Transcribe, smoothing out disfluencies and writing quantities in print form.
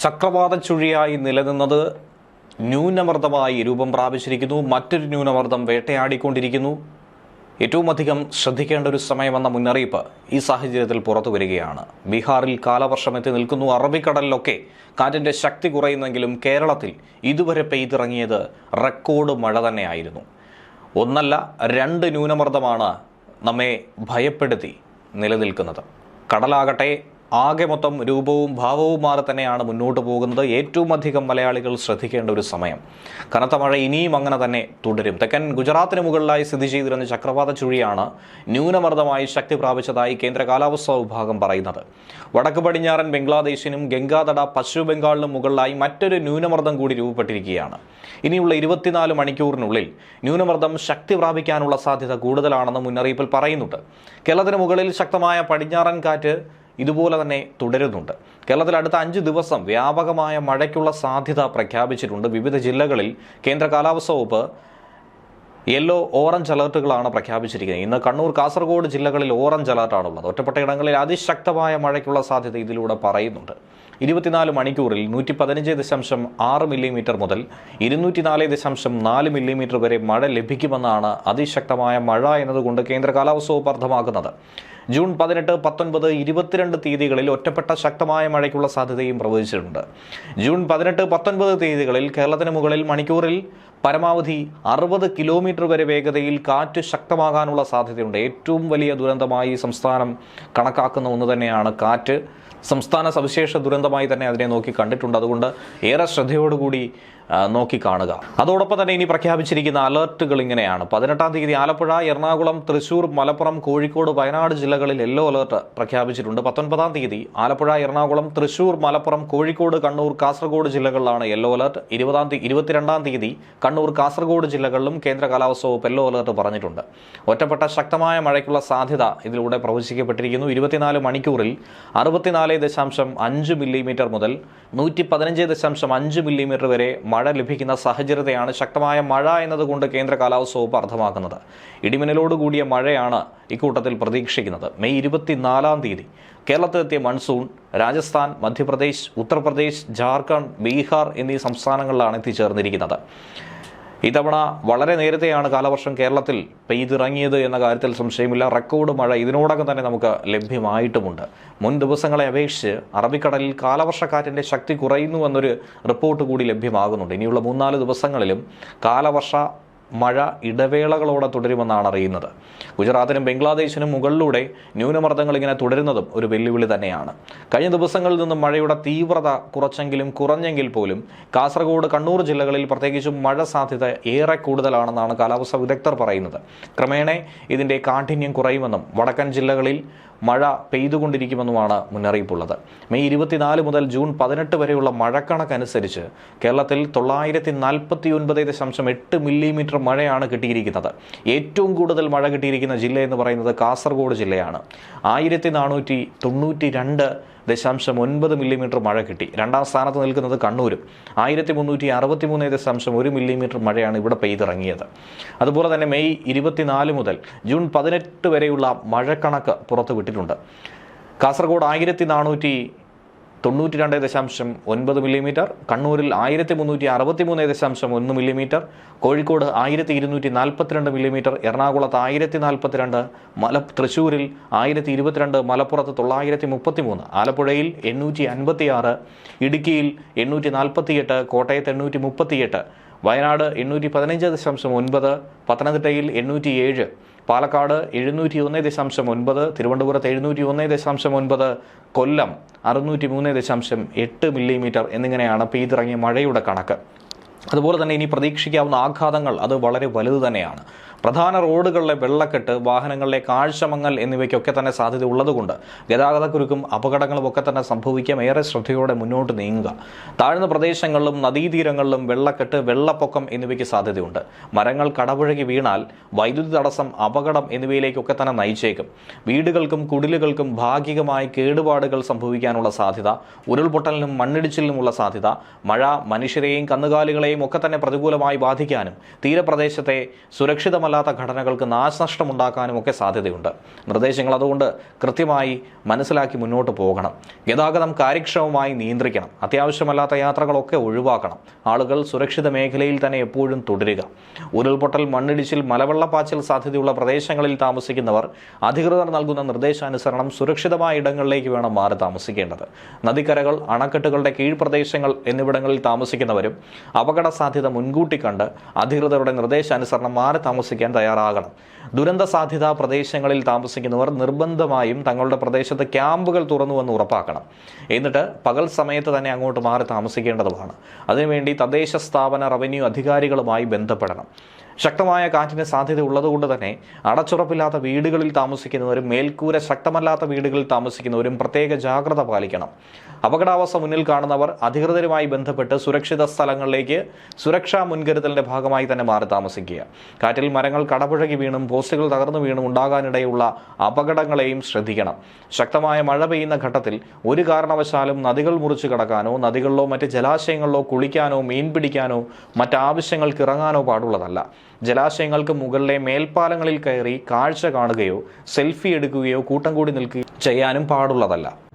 ചക്രവാത ചുഴിയായി നിലനിന്നത് ന്യൂനമർദ്ദമായി രൂപം പ്രാപിച്ചിരിക്കുന്നു. മറ്റൊരു ന്യൂനമർദ്ദം വേട്ടയാടിക്കൊണ്ടിരിക്കുന്നു. ഏറ്റവും അധികം ശ്രദ്ധിക്കേണ്ട ഒരു സമയമെന്ന മുന്നറിയിപ്പ് ഈ സാഹചര്യത്തിൽ പുറത്തു വരികയാണ്. ബീഹാറിൽ കാലവർഷം എത്തി നിൽക്കുന്നു. അറബിക്കടലിലൊക്കെ കാറ്റിൻ്റെ ശക്തി കുറയുന്നെങ്കിലും കേരളത്തിൽ ഇതുവരെ പെയ്തിറങ്ങിയത് റെക്കോർഡ് മഴ തന്നെയായിരുന്നു. ഒന്നല്ല, രണ്ട് ന്യൂനമർദ്ദമാണ് നമ്മെ ഭയപ്പെടുത്തി നിലനിൽക്കുന്നത്. കടലാകട്ടെ ആകെ മൊത്തം രൂപവും ഭാവവും മാറി തന്നെയാണ് മുന്നോട്ട് പോകുന്നത്. ഏറ്റവും അധികം മലയാളികൾ ശ്രദ്ധിക്കേണ്ട ഒരു സമയം. കനത്ത മഴ ഇനിയും അങ്ങനെ തന്നെ തുടരും. തെക്കൻ ഗുജറാത്തിന് മുകളിലായി സ്ഥിതി ചെയ്തിരുന്ന ചക്രവാത ചുഴിയാണ് ന്യൂനമർദ്ദമായി ശക്തി പ്രാപിച്ചതായി കേന്ദ്ര കാലാവസ്ഥാ വിഭാഗം പറയുന്നത്. വടക്ക് പടിഞ്ഞാറൻ ബംഗ്ലാദേശിനും ഗംഗാതട പശ്ചിമ ബംഗാളിനും മുകളിലായി മറ്റൊരു ന്യൂനമർദ്ദം കൂടി രൂപപ്പെട്ടിരിക്കുകയാണ്. ഇനിയുള്ള 24 മണിക്കൂറിനുള്ളിൽ ന്യൂനമർദ്ദം ശക്തി പ്രാപിക്കാനുള്ള സാധ്യത കൂടുതലാണെന്ന് മുന്നറിയിപ്പിൽ പറയുന്നുണ്ട്. കേരളത്തിന് മുകളിൽ ശക്തമായ പടിഞ്ഞാറൻ കാറ്റ് ഇതുപോലെ തന്നെ തുടരുന്നുണ്ട്. കേരളത്തിൽ അടുത്ത 5 ദിവസം വ്യാപകമായ മഴയ്ക്കുള്ള സാധ്യത പ്രഖ്യാപിച്ചിട്ടുണ്ട്. വിവിധ ജില്ലകളിൽ കേന്ദ്ര കാലാവസ്ഥാ വകുപ്പ് യെല്ലോ ഓറഞ്ച് അലർട്ടുകളാണ് പ്രഖ്യാപിച്ചിരിക്കുന്നത്. ഇന്ന് കണ്ണൂർ, കാസർഗോഡ് ജില്ലകളിൽ ഓറഞ്ച് അലർട്ടാണുള്ളത്. ഒറ്റപ്പെട്ട ഇടങ്ങളിൽ അതിശക്തമായ മഴയ്ക്കുള്ള സാധ്യത ഇതിലൂടെ പറയുന്നുണ്ട്. 24 മണിക്കൂറിൽ 115.6 മില്ലിമീറ്റർ മുതൽ 204.4 മില്ലിമീറ്റർ വരെ മഴ ലഭിക്കുമെന്നാണ് അതിശക്തമായ മഴ എന്നതുകൊണ്ട് കേന്ദ്ര കാലാവസ്ഥാ വകുപ്പ് അർത്ഥമാക്കുന്നത്. ജൂൺ 18, 19, 22 തീയതികളിൽ ഒറ്റപ്പെട്ട ശക്തമായ മഴയ്ക്കുള്ള സാധ്യതയും പ്രവചിച്ചിട്ടുണ്ട്. ജൂൺ 18, 19 തീയതികളിൽ കേരളത്തിന് മുകളിൽ മണിക്കൂറിൽ പരമാവധി 60 കിലോമീറ്റർ വരെ വേഗതയിൽ കാറ്റ് ശക്തമാകാനുള്ള സാധ്യതയുണ്ട്. ഏറ്റവും വലിയ ദുരന്തമായി സംസ്ഥാനം കണക്കാക്കുന്ന ഒന്ന് തന്നെയാണ് കാറ്റ്. സംസ്ഥാന സവിശേഷ ദുരന്തമായി തന്നെ അതിനെ നോക്കി കണ്ടിട്ടുണ്ട്. അതുകൊണ്ട് ഏറെ ശ്രദ്ധയോടുകൂടി നോക്കി കാണുക. അതോടൊപ്പം തന്നെ ഇനി പ്രഖ്യാപിച്ചിരിക്കുന്ന അലർട്ടുകൾ ഇങ്ങനെയാണ്. 18-ാം തീയതി ആലപ്പുഴ, എറണാകുളം, തൃശൂർ, മലപ്പുറം, കോഴിക്കോട്, വയനാട് ജില്ലകളിൽ യെല്ലോ അലർട്ട് പ്രഖ്യാപിച്ചിട്ടുണ്ട്. 19-ാം തീയതി ആലപ്പുഴ, എറണാകുളം, തൃശൂർ, മലപ്പുറം, കോഴിക്കോട്, കണ്ണൂർ, കാസർഗോഡ് ജില്ലകളിലാണ് യെല്ലോ അലർട്ട്. 22-ാം തീയതി കണ്ണൂർ, കാസർഗോഡ് ജില്ലകളിലും കേന്ദ്ര കാലാവസ്ഥാ വകുപ്പ് യെല്ലോ അലർട്ട് പറഞ്ഞിട്ടുണ്ട്. ഒറ്റപ്പെട്ട ശക്തമായ മഴയ്ക്കുള്ള സാധ്യത ഇതിലൂടെ പ്രവചിക്കപ്പെട്ടിരിക്കുന്നു. 24 മണിക്കൂറിൽ 64.5 മില്ലിമീറ്റർ മുതൽ 115.5 മില്ലിമീറ്റർ വരെ മഴ ലഭിക്കുന്ന സാഹചര്യത്തെയാണ് ശക്തമായ മഴ എന്നതുകൊണ്ട് കേന്ദ്ര കാലാവസ്ഥാ വകുപ്പ് അർത്ഥമാക്കുന്നത്. ഇടിമിന്നലോടുകൂടിയ മഴയാണ് ഇക്കൂട്ടത്തിൽ പ്രതീക്ഷിക്കുന്നത്. മെയ് 24-ാം തീയതി കേരളത്തിലെത്തിയ മൺസൂൺ രാജസ്ഥാൻ, മധ്യപ്രദേശ്, ഉത്തർപ്രദേശ്, ജാർഖണ്ഡ്, ബീഹാർ എന്നീ സംസ്ഥാനങ്ങളിലാണ് എത്തിച്ചേർന്നിരിക്കുന്നത്. ഇത്തവണ വളരെ നേരത്തെയാണ് കാലവർഷം കേരളത്തിൽ പെയ്തിറങ്ങിയത് എന്ന കാര്യത്തിൽ സംശയമില്ല. റെക്കോർഡ് മഴ ഇതിനോടകം തന്നെ നമുക്ക് ലഭ്യമായിട്ടുമുണ്ട്. മുൻ ദിവസങ്ങളെ അപേക്ഷിച്ച് അറബിക്കടലിൽ കാലവർഷക്കാറ്റിൻ്റെ ശക്തി കുറയുന്നുവെന്നൊരു റിപ്പോർട്ട് കൂടി ലഭ്യമാകുന്നുണ്ട്. ഇനിയുള്ള 3-4 ദിവസങ്ങളിലും കാലവർഷ മഴ ഇടവേളകളോടെ തുടരുമെന്നാണ് അറിയുന്നത്. ഗുജറാത്തിനും ബംഗ്ലാദേശിനും മുകളിലൂടെ ന്യൂനമർദ്ദങ്ങൾ ഇങ്ങനെ തുടരുന്നതും ഒരു വെല്ലുവിളി തന്നെയാണ്. കഴിഞ്ഞ ദിവസങ്ങളിൽ നിന്നും മഴയുടെ തീവ്രത കുറഞ്ഞെങ്കിൽ പോലും കാസർഗോഡ്, കണ്ണൂർ ജില്ലകളിൽ പ്രത്യേകിച്ചും മഴ സാധ്യത ഏറെ കൂടുതലാണെന്നാണ് കാലാവസ്ഥാ വിദഗ്ധർ പറയുന്നത്. ക്രമേണ ഇതിൻ്റെ കാഠിന്യം കുറയുമെന്നും വടക്കൻ ജില്ലകളിൽ മഴ പെയ്തുകൊണ്ടിരിക്കുമെന്നുമാണ് മുന്നറിയിപ്പുള്ളത്. മെയ് 24 മുതൽ ജൂൺ 18 വരെയുള്ള മഴക്കണക്കനുസരിച്ച് കേരളത്തിൽ 949.8 മില്ലിമീറ്റർ മഴയാണ് കിട്ടിയിരിക്കുന്നത്. ഏറ്റവും കൂടുതൽ മഴ കിട്ടിയിരിക്കുന്ന ജില്ല എന്ന് പറയുന്നത് കാസർഗോഡ് ജില്ലയാണ്. 1492.9 മില്ലിമീറ്റർ മഴ കിട്ടി. രണ്ടാം സ്ഥാനത്ത് നിൽക്കുന്നത് കണ്ണൂരും. 1363.1 മില്ലിമീറ്റർ മഴയാണ് ഇവിടെ പെയ്തിറങ്ങിയത്. അതുപോലെ തന്നെ മെയ് 24 മുതൽ ജൂൺ 18 വരെയുള്ള മഴക്കണക്ക് പുറത്തുവിട്ടിട്ടുണ്ട്. കാസർഗോഡ് 1492.9 മില്ലിമീറ്റർ, കണ്ണൂരിൽ 1363.1 മില്ലിമീറ്റർ, കോഴിക്കോട് 1242 മില്ലിമീറ്റർ, എറണാകുളത്ത് 1042, തൃശ്ശൂരിൽ 1022, മലപ്പുറത്ത് 933, ആലപ്പുഴയിൽ 856, ഇടുക്കിയിൽ 848, കോട്ടയത്ത് 838, വയനാട് 815.9, പത്തനംതിട്ടയിൽ 807, പാലക്കാട് 701.9, തിരുവനന്തപുരത്ത് 701.9, കൊല്ലം 603.8 മില്ലിമീറ്റർ എന്നിങ്ങനെയാണ് പെയ്തിറങ്ങിയ മഴയുടെ കണക്ക്. അതുപോലെ തന്നെ ഇനി പ്രതീക്ഷിക്കാവുന്ന ആഘാതങ്ങൾ അത് വളരെ വലുത് തന്നെയാണ്. പ്രധാന റോഡുകളിലെ വെള്ളക്കെട്ട്, വാഹനങ്ങളിലെ കാഴ്ചമങ്ങൽ എന്നിവയ്ക്കൊക്കെ തന്നെ സാധ്യത ഉള്ളതുകൊണ്ട് ഗതാഗതക്കുരുക്കും അപകടങ്ങളും ഒക്കെ തന്നെ സംഭവിക്കാം. ഏറെ ശ്രദ്ധയോടെ മുന്നോട്ട് നീങ്ങുക. താഴ്ന്ന പ്രദേശങ്ങളിലും നദീതീരങ്ങളിലും വെള്ളക്കെട്ട്, വെള്ളപ്പൊക്കം എന്നിവയ്ക്ക് സാധ്യതയുണ്ട്. മരങ്ങൾ കടപുഴകി വീണാൽ വൈദ്യുതി തടസ്സം, അപകടം എന്നിവയിലേക്കൊക്കെ തന്നെ നയിച്ചേക്കും. വീടുകൾക്കും കുടിലുകൾക്കും ഭാഗികമായി കേടുപാടുകൾ സംഭവിക്കാനുള്ള സാധ്യത, ഉരുൾപൊട്ടലിനും മണ്ണിടിച്ചിലിനുമുള്ള സാധ്യത, മഴ മനുഷ്യരെയും കന്നുകാലികളെയും ഒക്കെ തന്നെ പ്രതികൂലമായി ബാധിക്കാനും തീരപ്രദേശത്തെ സുരക്ഷിതമല്ല ഇഷ്ടമല്ലാത്ത ഘടനകൾക്ക് നാശനഷ്ടമുണ്ടാക്കാനും ഒക്കെ സാധ്യതയുണ്ട്. നിർദ്ദേശങ്ങൾ അതുകൊണ്ട് കൃത്യമായി മനസ്സിലാക്കി മുന്നോട്ട് പോകണം. ഗതാഗതം കാര്യക്ഷമമായി നിയന്ത്രിക്കണം. അത്യാവശ്യമല്ലാത്ത യാത്രകളൊക്കെ ഒഴിവാക്കണം. ആളുകൾ സുരക്ഷിത മേഖലയിൽ തന്നെ എപ്പോഴും തുടരുക. ഉരുൾപൊട്ടൽ, മണ്ണിടിച്ചിൽ, മലവെള്ളപ്പാച്ചിൽ സാധ്യതയുള്ള പ്രദേശങ്ങളിൽ താമസിക്കുന്നവർ അധികൃതർ നൽകുന്ന നിർദ്ദേശാനുസരണം സുരക്ഷിതമായ ഇടങ്ങളിലേക്ക് വേണം മാറി താമസിക്കേണ്ടത്. നദിക്കരകൾ, അണക്കെട്ടുകളുടെ കീഴ്പ്രദേശങ്ങൾ എന്നിവിടങ്ങളിൽ താമസിക്കുന്നവരും അപകട സാധ്യത മുൻകൂട്ടി കണ്ട് അധികൃതരുടെ നിർദ്ദേശാനുസരണം മാറി താമസിക്കാൻ തയ്യാറാകണം. ദുരന്ത സാധ്യതാ പ്രദേശങ്ങളിൽ താമസിക്കുന്നവർ നിർബന്ധമായും തങ്ങളുടെ പ്രദേശത്ത് ക്യാമ്പുകൾ തുറന്നുവെന്ന് ഉറപ്പാക്കണം. എന്നിട്ട് പകൽ സമയത്ത് തന്നെ അങ്ങോട്ട് മാറി താമസിക്കേണ്ടതുമാണ്. അതിനുവേണ്ടി തദ്ദേശ സ്ഥാപന, റവന്യൂ അധികാരികളുമായി ബന്ധപ്പെടണം. ശക്തമായ കാറ്റിന് സാധ്യത ഉള്ളതുകൊണ്ട് തന്നെ അടച്ചുറപ്പില്ലാത്ത വീടുകളിൽ താമസിക്കുന്നവരും മേൽക്കൂര ശക്തമല്ലാത്ത വീടുകളിൽ താമസിക്കുന്നവരും പ്രത്യേക ജാഗ്രത പാലിക്കണം. അപകടാവസ്ഥ മുന്നിൽ കാണുന്നവർ അധികൃതരുമായി ബന്ധപ്പെട്ട് സുരക്ഷിത സ്ഥലങ്ങളിലേക്ക് സുരക്ഷാ മുൻകരുതലിന്റെ ഭാഗമായി തന്നെ മാറി താമസിക്കുക. കാറ്റിൽ മരങ്ങൾ കടപുഴകി വീണും പോസ്റ്റുകൾ തകർന്നു വീണും ഉണ്ടാകാനിടയുള്ള അപകടങ്ങളെയും ശ്രദ്ധിക്കണം. ശക്തമായ മഴ പെയ്യുന്ന ഘട്ടത്തിൽ ഒരു കാരണവശാലും നദികൾ മുറിച്ചു കടക്കാനോ നദികളിലോ മറ്റ് ജലാശയങ്ങളിലോ കുളിക്കാനോ മീൻ പിടിക്കാനോ മറ്റാവശ്യങ്ങൾക്ക് ഇറങ്ങാനോ പാടുള്ളതല്ല. ജലാശയങ്ങൾക്ക് മുകളിലെ മേൽപ്പാലങ്ങളിൽ കയറി കാഴ്ച കാണുകയോ സെൽഫി എടുക്കുകയോ കൂട്ടം കൂടി നിൽക്കുകയോ ചെയ്യാനും പാടുള്ളതല്ല.